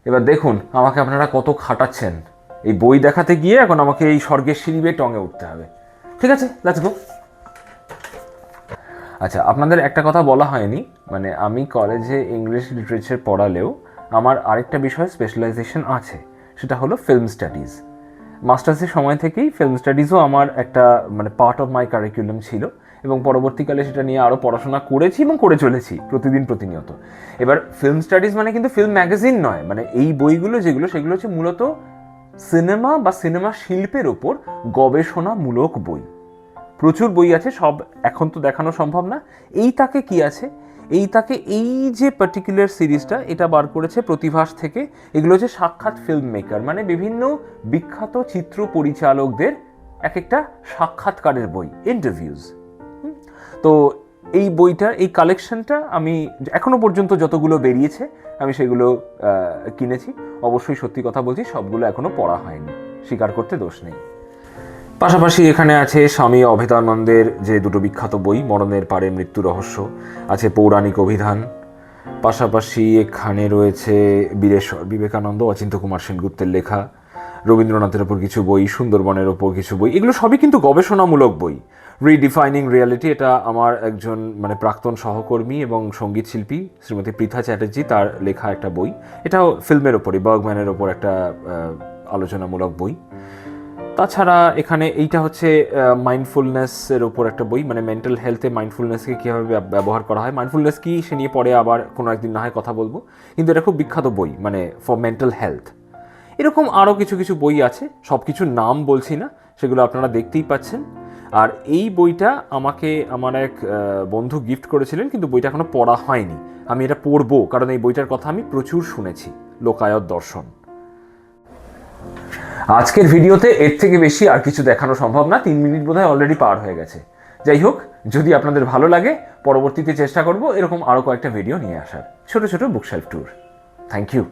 এবার দেখুন আমাকে আপনারা কত খাটাচ্ছেন, এই বই দেখাতে গিয়ে এখন আমাকে এই স্বর্গের সিঁড়ি বেয়ে টঙে উঠতে হবে। ঠিক আছে, লেটস গো। আচ্ছা, আপনাদের একটা কথা বলা হয়নি, মানে আমি কলেজে ইংলিশ লিটারেচার পড়ালেও আমার আরেকটা বিষয় স্পেশালাইজেশন আছে, সেটা হলো ফিল্ম স্টাডিজ। মাস্টার্সের সময় থেকেই ফিল্ম স্টাডিজও আমার একটা মানে পার্ট অফ মাই কারিকুলাম ছিল, এবং পরবর্তীকালে সেটা নিয়ে আরও পড়াশোনা করেছি এবং করে চলেছি প্রতিদিন প্রতিনিয়ত। এবার ফিল্ম স্টাডিজ মানে কিন্তু ফিল্ম ম্যাগাজিন নয়, মানে এই বইগুলো যেগুলো সেগুলো হচ্ছে মূলত সিনেমা বা সিনেমা শিল্পের ওপর গবেষণামূলক বই। প্রচুর বই আছে, সব এখন তো দেখানো সম্ভব না। এই তাকে কি আছে, এই তাকে এই যে পার্টিকুলার সিরিজটা এটা বার করেছে প্রতিভাস থেকে। এগুলো হচ্ছে সাক্ষাৎ ফিল্ম মেকার, মানে বিভিন্ন বিখ্যাত চিত্র পরিচালকদের এক একটা সাক্ষাৎকারের বই, ইন্টারভিউজ। তো এই বইটার এই কালেকশনটা আমি এখনো পর্যন্ত যতগুলো বেরিয়েছে আমি সেগুলো কিনেছি। অবশ্যই সত্যি কথা বলছি, সবগুলো এখনো পড়া হয়নি, স্বীকার করতে দোষ নেই। পাশাপাশি এখানে আছে স্বামী অভেদানন্দের যে দুটো বিখ্যাত বই, মরণের পারে মৃত্যু রহস্য, আছে পৌরাণিক অভিধান। পাশাপাশি এখানে রয়েছে বীরেশ্বর বিবেকানন্দ, অচিন্ত্য কুমার সেনগুপ্তের লেখা, রবীন্দ্রনাথের ওপর কিছু বই, সুন্দরবনের ওপর কিছু বই। এগুলো সবই কিন্তু গবেষণামূলক বই। রিডিফাইনিং রিয়ালিটি, এটা আমার একজন মানে প্রাক্তন সহকর্মী এবং সঙ্গীত শিল্পী শ্রীমতী পৃথা চ্যাটার্জি তার লেখা একটা বই। এটাও ফিল্মের ওপরই, বার্গম্যানের ওপর একটা আলোচনামূলক বই। তাছাড়া এখানে এইটা হচ্ছে মাইন্ডফুলনেসের ওপর একটা বই, মানে মেন্টাল হেলথে মাইন্ডফুলনেসকে কীভাবে ব্যবহার করা হয়, মাইন্ডফুলনেস কি সে নিয়ে পরে আবার কোনো একদিন না হয় কথা বলবো, কিন্তু এটা খুব বিখ্যাত বই মানে ফর মেন্টাল হেলথ। এরকম আরও কিছু কিছু বই আছে, সব কিছুর নাম বলছি না, সেগুলো আপনারা দেখতেই পাচ্ছেন। আর এই বইটা আমাকে আমার এক বন্ধু গিফট করেছিলেন, কিন্তু বইটা এখনো পড়া হয়নি। আমি এটা পড়বো, কারণ এই বইটার কথা আমি প্রচুর শুনেছি, লোকায়ত দর্শন। আজকের ভিডিওতে এর থেকে বেশি আর কিছু দেখানো সম্ভব না, 3 মিনিট বোধহয় অলরেডি পার হয়ে গেছে। যাই হোক, যদি আপনাদের ভালো লাগে পরবর্তীতে চেষ্টা করব এরকম আরও কয়েকটা ভিডিও নিয়ে আসার, ছোট ছোট বুকশেলফ ট্যুর। Thank you.